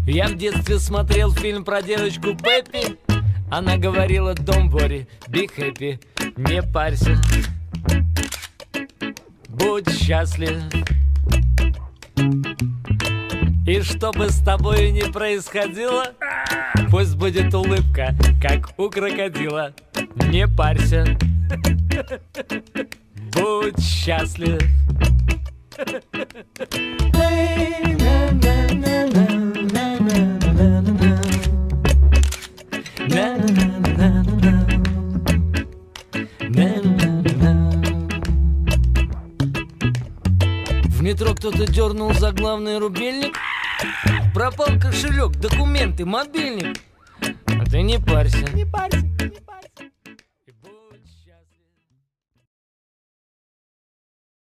Я в детстве смотрел фильм про девочку Пеппи. Она говорила: don't worry, be happy. Не парься, будь счастлив. И что бы с тобой ни происходило, пусть будет улыбка, как у крокодила. Не парься, будь счастлив. В метро кто-то дернул за главный рубильник. Пропал кошелек, документы, мобильник. А ты не парься,